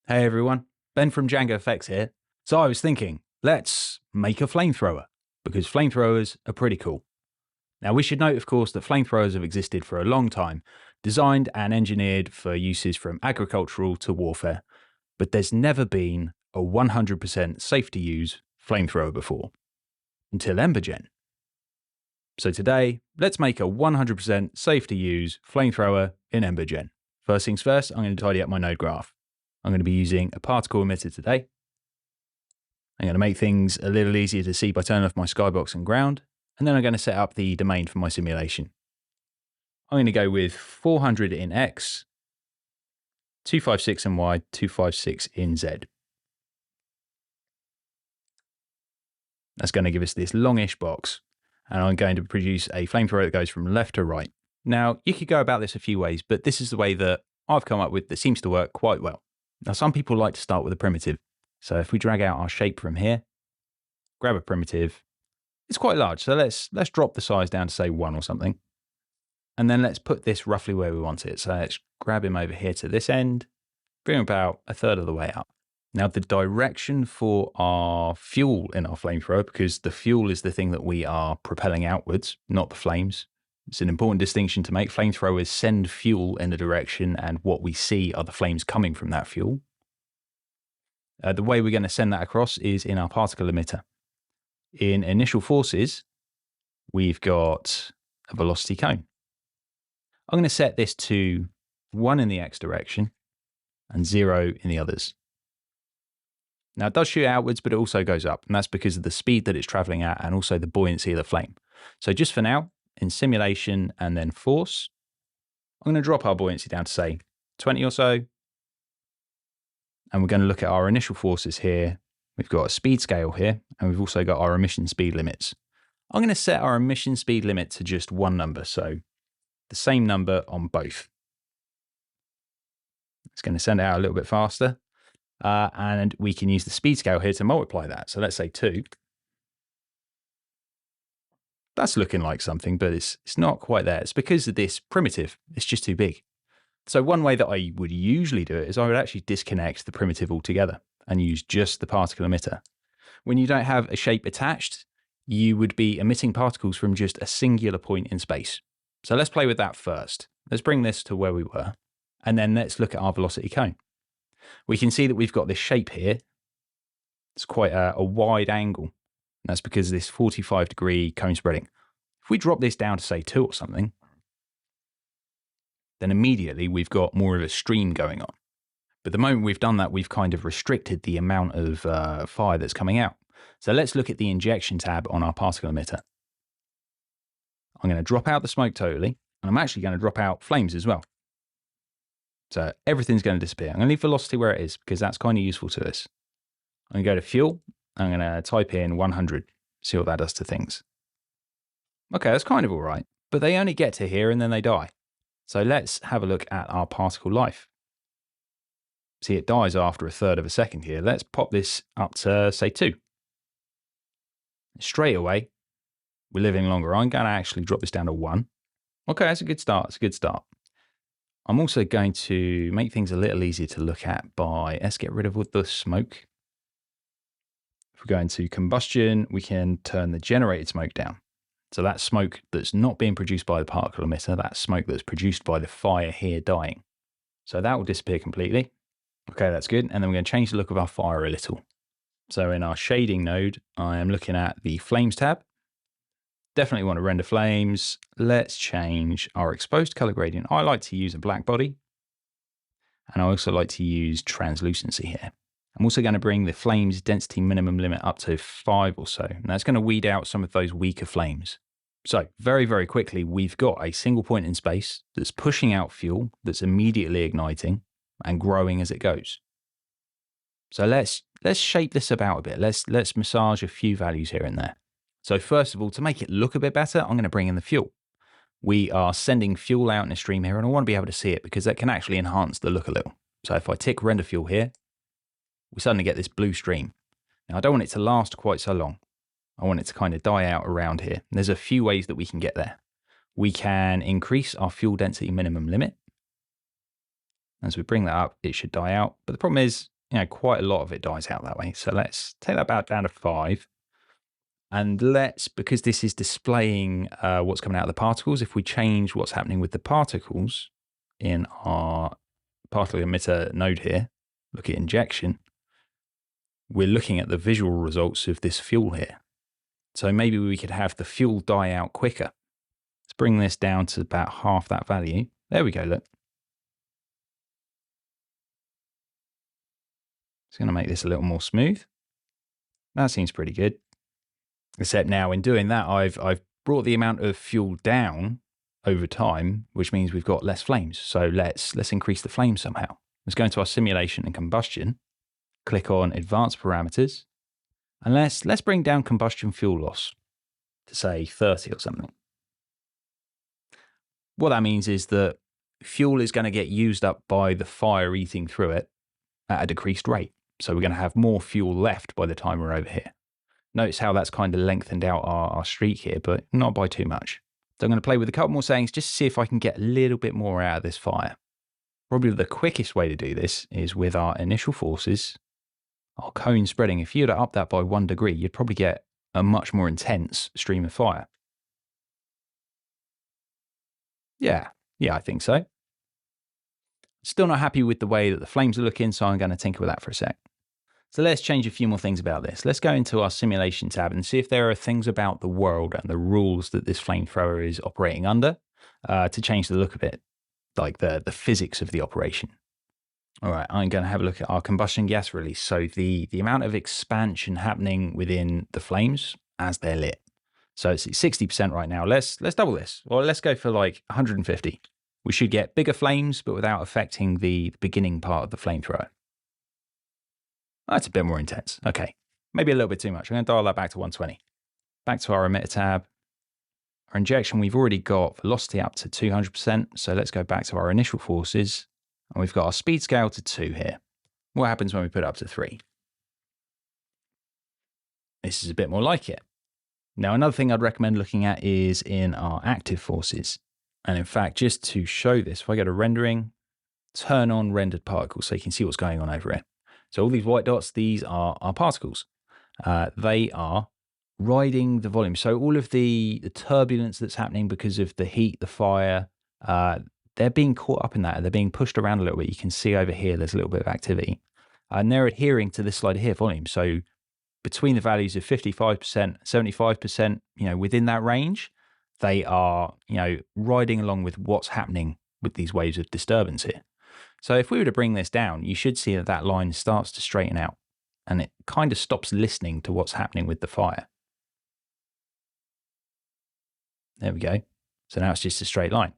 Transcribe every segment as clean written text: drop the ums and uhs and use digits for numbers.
Hey everyone, Ben from JangaFX here. So I was thinking, let's make a flamethrower, because flamethrowers are pretty cool. Now we should note, of course, that flamethrowers have existed for a long time, designed and engineered for uses from agricultural to warfare, but there's never been a 100% safe to use flamethrower before, until EmberGen. So today, let's make a 100% safe to use flamethrower in EmberGen. First things first, I'm going to tidy up my node graph. I'm going to be using a particle emitter today. I'm going to make things a little easier to see by turning off my skybox and ground, and then I'm going to set up the domain for my simulation. I'm going to go with 400 in X, 256 in Y, 256 in Z. That's going to give us this longish box, and I'm going to produce a flamethrower that goes from left to right. Now, you could go about this a few ways, but this is the way that I've come up with that seems to work quite well. Now, some people like to start with a primitive. So if we drag out our shape from here, grab a primitive, it's quite large. So let's drop the size down to say 1 or something. And then let's put this roughly where we want it. So let's grab him over here to this end, bring him about a third of the way up. Now the direction for our fuel in our flamethrower, because the fuel is the thing that we are propelling outwards, not the flames. It's an important distinction to make. Flamethrowers send fuel in a direction, and what we see are the flames coming from that fuel. The way we're going to send that across is in our particle emitter. In initial forces, we've got a velocity cone. I'm going to set this to 1 in the X direction and 0 in the others. Now it does shoot outwards, but it also goes up, and that's because of the speed that it's traveling at and also the buoyancy of the flame. So just for now, in simulation and then force, I'm going to drop our buoyancy down to say 20 or so. And we're going to look at our initial forces here. We've got a speed scale here, and we've also got our emission speed limits. I'm going to set our emission speed limit to just 1 number, so the same number on both. It's going to send it out a little bit faster, and we can use the speed scale here to multiply that. So let's say 2. That's looking like something, but it's not quite there. It's because of this primitive. It's just too big. So one way that I would usually do it is I would actually disconnect the primitive altogether and use just the particle emitter. When you don't have a shape attached, you would be emitting particles from just a singular point in space. So let's play with that first. Let's bring this to where we were, and then let's look at our velocity cone. We can see that we've got this shape here. It's quite a wide angle. That's because of this 45-degree cone spreading. If we drop this down to say 2 or something, then immediately we've got more of a stream going on. But the moment we've done that, we've kind of restricted the amount of fire that's coming out. So let's look at the injection tab on our particle emitter. I'm going to drop out the smoke totally, and I'm actually going to drop out flames as well. So everything's going to disappear. I'm going to leave velocity where it is because that's kind of useful to us. I'm going to go to fuel. I'm going to type in 100, see what that does to things. Okay, that's kind of all right, but they only get to here and then they die. So let's have a look at our particle life. See, it dies after a third of a second here. Let's pop this up to, say, 2. Straight away, we're living longer. I'm going to actually drop this down to 1. Okay, that's a good start. It's a good start. I'm also going to make things a little easier to look at by, let's get rid of all the smoke. If we go into combustion, we can turn the generated smoke down. So that's smoke that's not being produced by the particle emitter, that's smoke that's produced by the fire here dying. So that will disappear completely. Okay, that's good. And then we're going to change the look of our fire a little. So in our shading node, I am looking at the flames tab. Definitely want to render flames. Let's change our exposed color gradient. I like to use a black body. And I also like to use translucency here. I'm also going to bring the flames density minimum limit up to 5 or so. And that's going to weed out some of those weaker flames. So very, very quickly, we've got a single point in space that's pushing out fuel, that's immediately igniting and growing as it goes. So let's shape this about a bit. Let's massage a few values here and there. So first of all, to make it look a bit better, I'm going to bring in the fuel. We are sending fuel out in a stream here, and I want to be able to see it because that can actually enhance the look a little. So if I tick render fuel here, we suddenly get this blue stream. Now I don't want it to last quite so long. I want it to kind of die out around here. And there's a few ways that we can get there. We can increase our fuel density minimum limit. As we bring that up, it should die out. But the problem is quite a lot of it dies out that way. So let's take that about down to 5. And because this is displaying what's coming out of the particles, if we change what's happening with the particles in our particle emitter node here, look at injection, we're looking at the visual results of this fuel here. So maybe we could have the fuel die out quicker. Let's bring this down to about half that value. There we go, look. It's going to make this a little more smooth. That seems pretty good. Except now in doing that, I've brought the amount of fuel down over time, which means we've got less flames. So let's increase the flame somehow. Let's go into our simulation and combustion, click on advanced parameters, and let's bring down combustion fuel loss to say 30 or something. What that means is that fuel is going to get used up by the fire eating through it at a decreased rate. So we're going to have more fuel left by the time we're over here. Notice how that's kind of lengthened out our streak here, but not by too much. So I'm going to play with a couple more settings just to see if I can get a little bit more out of this fire. Probably the quickest way to do this is with our initial forces, our cone spreading. If you'd up that by 1 degree, you'd probably get a much more intense stream of fire. Yeah, I think so. Still not happy with the way that the flames are looking, so I'm going to tinker with that for a sec. So let's change a few more things about this. Let's go into our simulation tab and see if there are things about the world and the rules that this flamethrower is operating under to change the look of it, like the physics of the operation. All right, I'm going to have a look at our combustion gas release. So the amount of expansion happening within the flames as they're lit. So it's 60% right now. Let's double this. Or let's go for like 150. We should get bigger flames, but without affecting the beginning part of the flamethrower. That's a bit more intense. Okay, maybe a little bit too much. I'm going to dial that back to 120. Back to our emitter tab. Our injection, we've already got velocity up to 200%. So let's go back to our initial forces. And we've got our speed scale to 2 here. What happens when we put it up to 3? This is a bit more like it. Now, another thing I'd recommend looking at is in our active forces. And in fact, just to show this, if I go to rendering, turn on rendered particles so you can see what's going on over here. So all these white dots, these are our particles. They are riding the volume. So all of the turbulence that's happening because of the heat, the fire, they're being caught up in that. They're being pushed around a little bit. You can see over here, there's a little bit of activity. And they're adhering to this slider here, volume. So between the values of 55%, 75%, within that range, they are, riding along with what's happening with these waves of disturbance here. So if we were to bring this down, you should see that line starts to straighten out and it kind of stops listening to what's happening with the fire. There we go. So now it's just a straight line.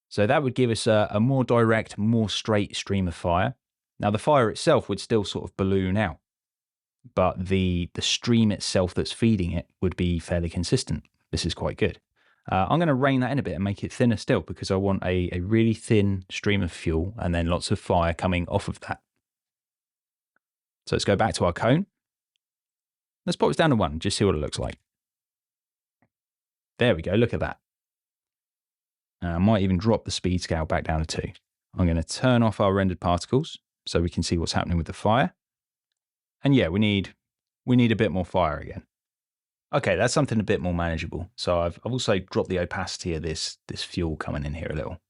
So that would give us a more direct, more straight stream of fire. Now the fire itself would still sort of balloon out, but the stream itself that's feeding it would be fairly consistent. This is quite good. I'm going to rein that in a bit and make it thinner still because I want a really thin stream of fuel and then lots of fire coming off of that. So let's go back to our cone. Let's pop this down to 1, just see what it looks like. There we go, look at that. I might even drop the speed scale back down to 2. I'm going to turn off our rendered particles so we can see what's happening with the fire. And yeah, we need a bit more fire again. Okay, that's something a bit more manageable. So I've also dropped the opacity of this fuel coming in here a little.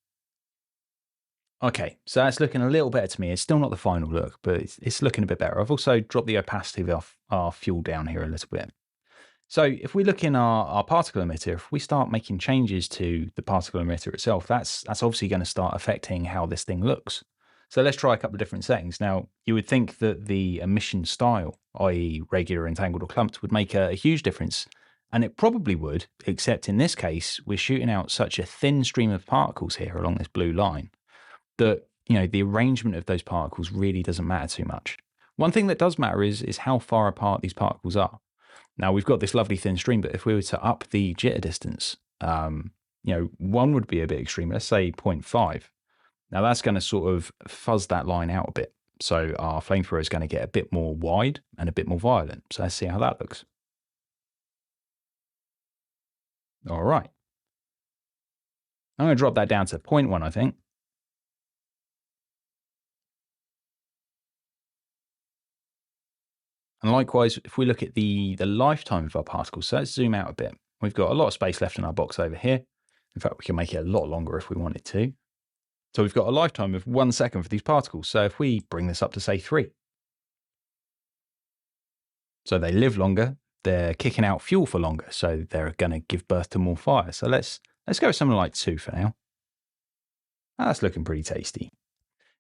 Okay, so that's looking a little better to me. It's still not the final look, but it's looking a bit better. I've also dropped the opacity of our fuel down here a little bit. So if we look in our particle emitter, if we start making changes to the particle emitter itself, that's obviously going to start affecting how this thing looks. So let's try a couple of different settings. Now, you would think that the emission style, i.e. regular, entangled or clumped, would make a huge difference. And it probably would, except in this case, we're shooting out such a thin stream of particles here along this blue line that, the arrangement of those particles really doesn't matter too much. One thing that does matter is how far apart these particles are. Now, we've got this lovely thin stream, but if we were to up the jitter distance, 1 would be a bit extreme. Let's say 0.5. Now that's going to sort of fuzz that line out a bit. So our flamethrower is going to get a bit more wide and a bit more violent. So let's see how that looks. All right. I'm going to drop that down to 0.1, I think. And likewise, if we look at the lifetime of our particles, so let's zoom out a bit. We've got a lot of space left in our box over here. In fact, we can make it a lot longer if we wanted to. So we've got a lifetime of 1 second for these particles. So if we bring this up to say 3. So they live longer, they're kicking out fuel for longer, so they're going to give birth to more fire. So let's go with something like 2 for now. That's looking pretty tasty.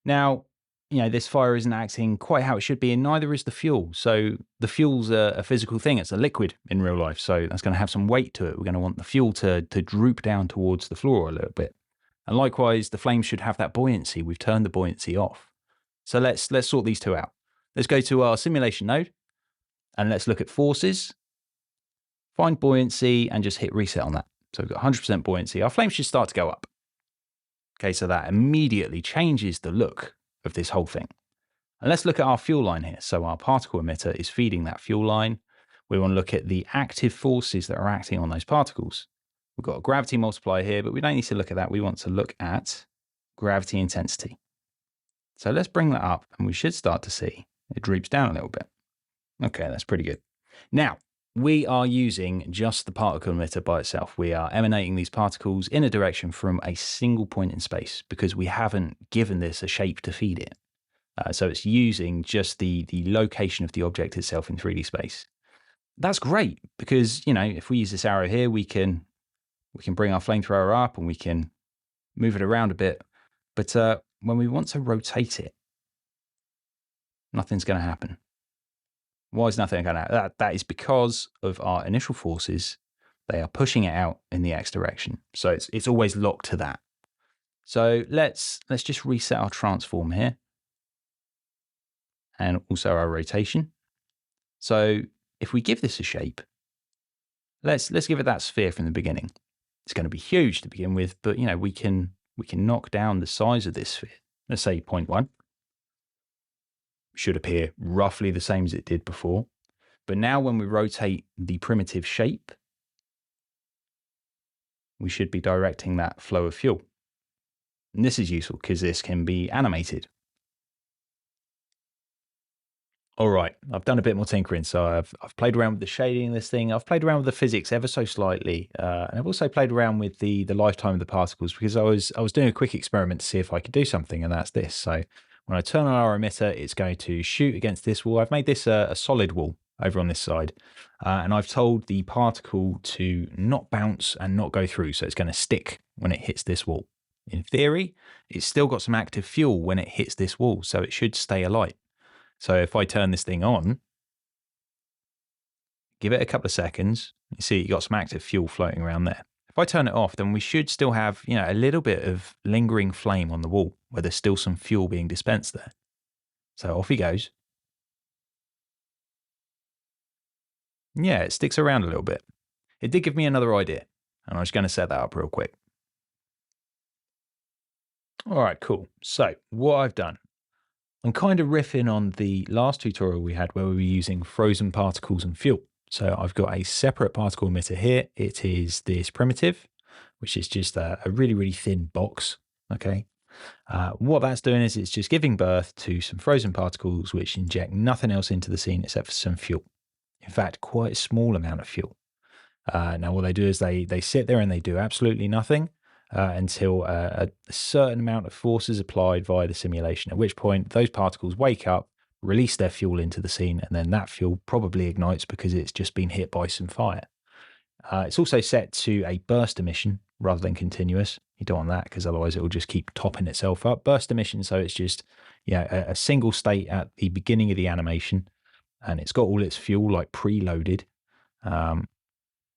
Now, this fire isn't acting quite how it should be, and neither is the fuel. So the fuel's a physical thing. It's a liquid in real life, so that's going to have some weight to it. We're going to want the fuel to droop down towards the floor a little bit. And likewise, the flame should have that buoyancy. We've turned the buoyancy off. So let's sort these two out. Let's go to our simulation node, and let's look at forces, find buoyancy, and just hit reset on that. So we've got 100% buoyancy. Our flame should start to go up. Okay, so that immediately changes the look of this whole thing. And let's look at our fuel line here. So our particle emitter is feeding that fuel line. We want to look at the active forces that are acting on those particles. We've got a gravity multiplier here, but we don't need to look at that. We want to look at gravity intensity. So let's bring that up, and we should start to see it droops down a little bit. Okay, that's pretty good. Now, we are using just the particle emitter by itself. We are emanating these particles in a direction from a single point in space because we haven't given this a shape to feed it. So it's using just the location of the object itself in 3D space. That's great because, if we use this arrow here, we can bring our flamethrower up and we can move it around a bit. But when we want to rotate it, nothing's going to happen. Why is nothing going to happen? That is because of our initial forces. They are pushing it out in the X direction. So it's always locked to that. So let's just reset our transform here. And also our rotation. So if we give this a shape, let's give it that sphere from the beginning. It's going to be huge to begin with, but we can knock down the size of this sphere. Let's say 0.1. Should appear roughly the same as it did before. But now when we rotate the primitive shape, we should be directing that flow of fuel. And this is useful because this can be animated. All right, I've done a bit more tinkering. So I've played around with the shading of this thing. I've played around with the physics ever so slightly. And I've also played around with the lifetime of the particles because I was doing a quick experiment to see if I could do something, and that's this. So when I turn on our emitter, it's going to shoot against this wall. I've made this a solid wall over on this side. And I've told the particle to not bounce and not go through. So it's going to stick when it hits this wall. In theory, it's still got some active fuel when it hits this wall. So it should stay alight. So if I turn this thing on, give it a couple of seconds, you see you got some active fuel floating around there. If I turn it off, then we should still have, a little bit of lingering flame on the wall where there's still some fuel being dispensed there. So off he goes. Yeah, it sticks around a little bit. It did give me another idea, and I'm just going to set that up real quick. All right, cool. So what I've done, I'm kind of riffing on the last tutorial we had where we were using frozen particles and fuel. So I've got a separate particle emitter here. It is this primitive, which is just a really, really thin box. Okay. What that's doing is it's just giving birth to some frozen particles which inject nothing else into the scene except for some fuel. In fact, quite a small amount of fuel. Now what they do is they sit there and they do absolutely nothing. Until a certain amount of force is applied via the simulation, at which point those particles wake up, release their fuel into the scene, and then that fuel probably ignites because it's just been hit by some fire. It's also set to a burst emission rather than continuous. You don't want that because otherwise it will just keep topping itself up. Burst emission, so it's just a single state at the beginning of the animation, and it's got all its fuel like preloaded.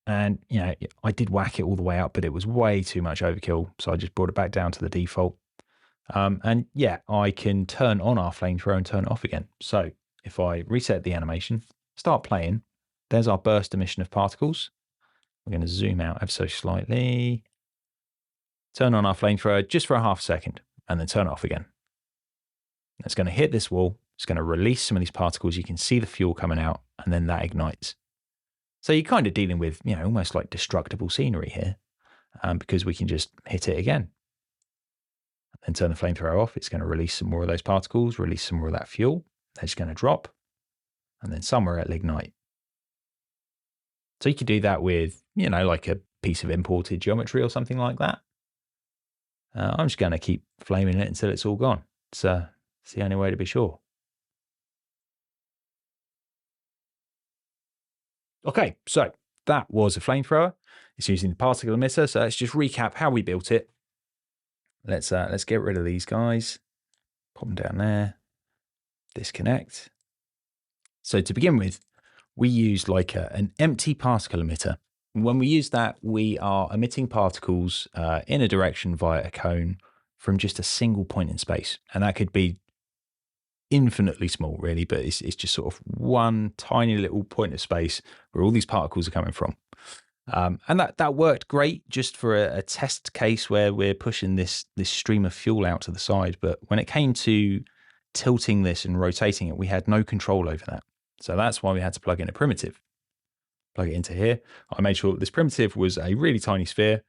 And, I did whack it all the way up, but it was way too much overkill. So I just brought it back down to the default. And yeah, I can turn on our flamethrower and turn it off again. So if I reset the animation, start playing, there's our burst emission of particles. We're going to zoom out ever so slightly, turn on our flamethrower just for a half second, and then turn it off again. It's going to hit this wall. It's going to release some of these particles. You can see the fuel coming out, and then that ignites. So you're kind of dealing with, almost like destructible scenery here, because we can just hit it again. And turn the flamethrower off. It's going to release some more of those particles, release some more of that fuel. They're just going to drop. and then somewhere it'll ignite. So you could do that with, you know, like a piece of imported geometry or something like that. I'm just going to keep flaming it until it's all gone. It's the only way to be sure. Okay, so that was a flamethrower. It's using the particle emitter. So let's just recap how we built it. Let's get rid of these guys. Pop them down there. Disconnect. So to begin with, we used like an empty particle emitter. When we use that, we are emitting particles in a direction via a cone from just a single point in space. And that could be infinitely small, really, but it's just sort of one tiny little point of space where all these particles are coming from. And that worked great just for a test case where we're pushing this stream of fuel out to the side. But when it came to tilting this and rotating it, we had no control over that. So that's why we had to plug in a primitive. Plug it into here. I made sure that this primitive was a really tiny sphere.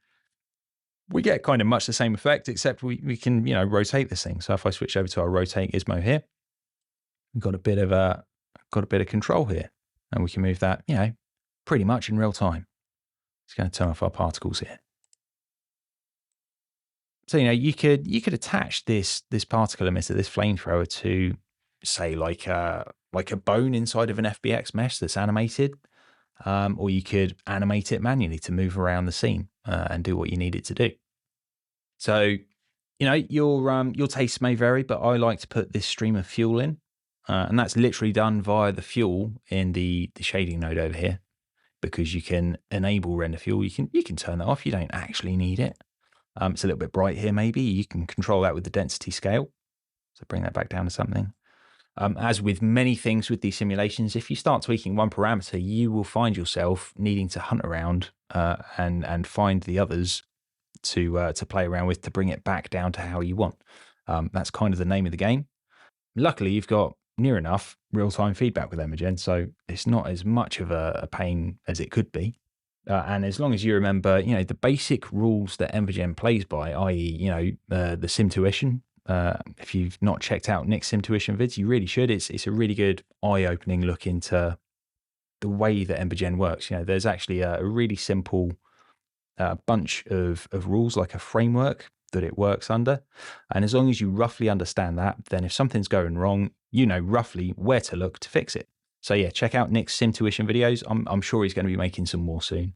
We get kind of much the same effect, except we can, you know, rotate this thing. So if I switch over to our rotate gizmo here, we've got a bit of control here, and we can move that, you know, pretty much in real time. It's going to turn off our particles here. So, you know, you could attach this particle emitter, this flamethrower, to say like a bone inside of an FBX mesh that's animated, or you could animate it manually to move around the scene and do what you need it to do. So, you know, your taste may vary, but I like to put this stream of fuel in, and that's literally done via the fuel in the shading node over here, because you can enable render fuel. You can turn that off. You don't actually need it. It's a little bit bright here, maybe. You can control that with the density scale. So bring that back down to something. As with many things with these simulations, if you start tweaking one parameter, you will find yourself needing to hunt around and find the others to play around with to bring it back down to how you want. That's kind of the name of the game. Luckily, you've got near enough real-time feedback with EmberGen, so it's not as much of a pain as it could be. And as long as you remember, you know, the basic rules that EmberGen plays by, i.e., you know, the Simtuition. If you've not checked out Nick's Simtuition vids, you really should. It's a really good eye-opening look into the way that EmberGen works. You know, there's actually a really simple bunch of rules, like a framework that it works under. And as long as you roughly understand that, then if something's going wrong, you know roughly where to look to fix it. So yeah, check out Nick's Simtuition videos. I'm sure he's going to be making some more soon.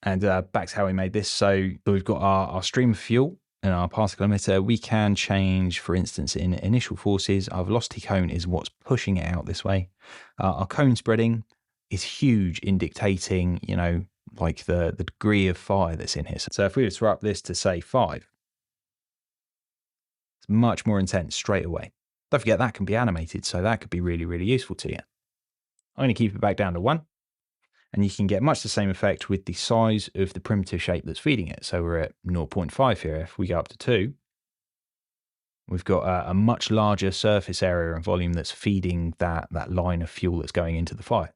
And back to how we made this. So we've got our stream of fuel and our particle emitter. We can change, for instance, in initial forces, our velocity cone is what's pushing it out this way. Our cone spreading is huge in dictating, you know, like the degree of fire that's in here. So if we were to up this to say 5, it's much more intense straight away. Don't forget that can be animated, so that could be really, really useful to you. I'm going to keep it back down to 1. And you can get much the same effect with the size of the primitive shape that's feeding it. So we're at 0.5 here. If we go up to 2, we've got a much larger surface area and volume that's feeding that line of fuel that's going into the fire.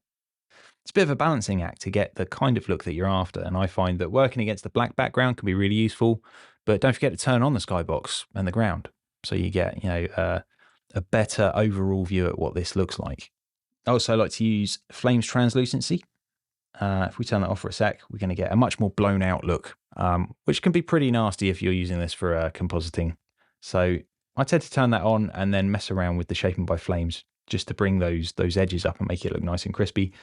It's a bit of a balancing act to get the kind of look that you're after. And I find that working against the black background can be really useful. But don't forget to turn on the skybox and the ground, so you get, you know, a better overall view at what this looks like. I also like to use flames translucency. If we turn that off for a sec, we're going to get a much more blown out look, which can be pretty nasty if you're using this for compositing. So I tend to turn that on and then mess around with the shaping by flames just to bring those edges up and make it look nice and crispy.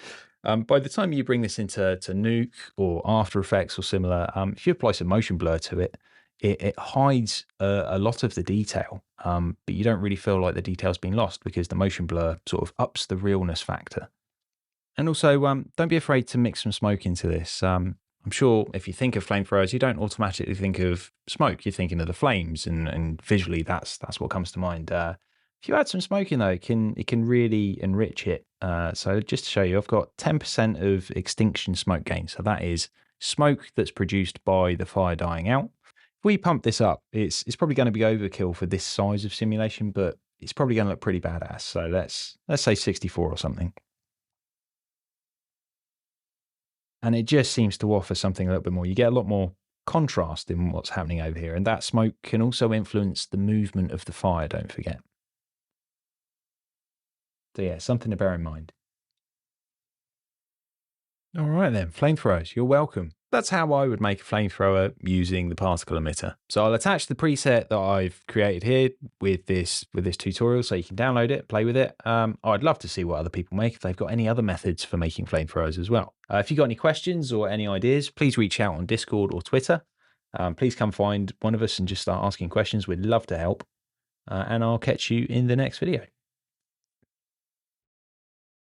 By the time you bring this into Nuke or After Effects or similar, if you apply some motion blur to it, it hides a lot of the detail, but you don't really feel like the detail's been lost because the motion blur sort of ups the realness factor. And also, don't be afraid to mix some smoke into this. I'm sure if you think of flamethrowers, you don't automatically think of smoke. You're thinking of the flames, and visually, that's what comes to mind. If you add some smoke in, though, it can really enrich it. So just to show you, I've got 10% of extinction smoke gain. So that is smoke that's produced by the fire dying out. If we pump this up, it's probably going to be overkill for this size of simulation, but it's probably going to look pretty badass. So let's say 64 or something. And it just seems to offer something a little bit more. You get a lot more contrast in what's happening over here. And that smoke can also influence the movement of the fire, don't forget. So yeah, something to bear in mind. All right then, flamethrowers, you're welcome. That's how I would make a flamethrower using the particle emitter. So I'll attach the preset that I've created here with this tutorial so you can download it, play with it. I'd love to see what other people make if they've got any other methods for making flamethrowers as well. If you've got any questions or any ideas, please reach out on Discord or Twitter. Please come find one of us and just start asking questions. We'd love to help. And I'll catch you in the next video.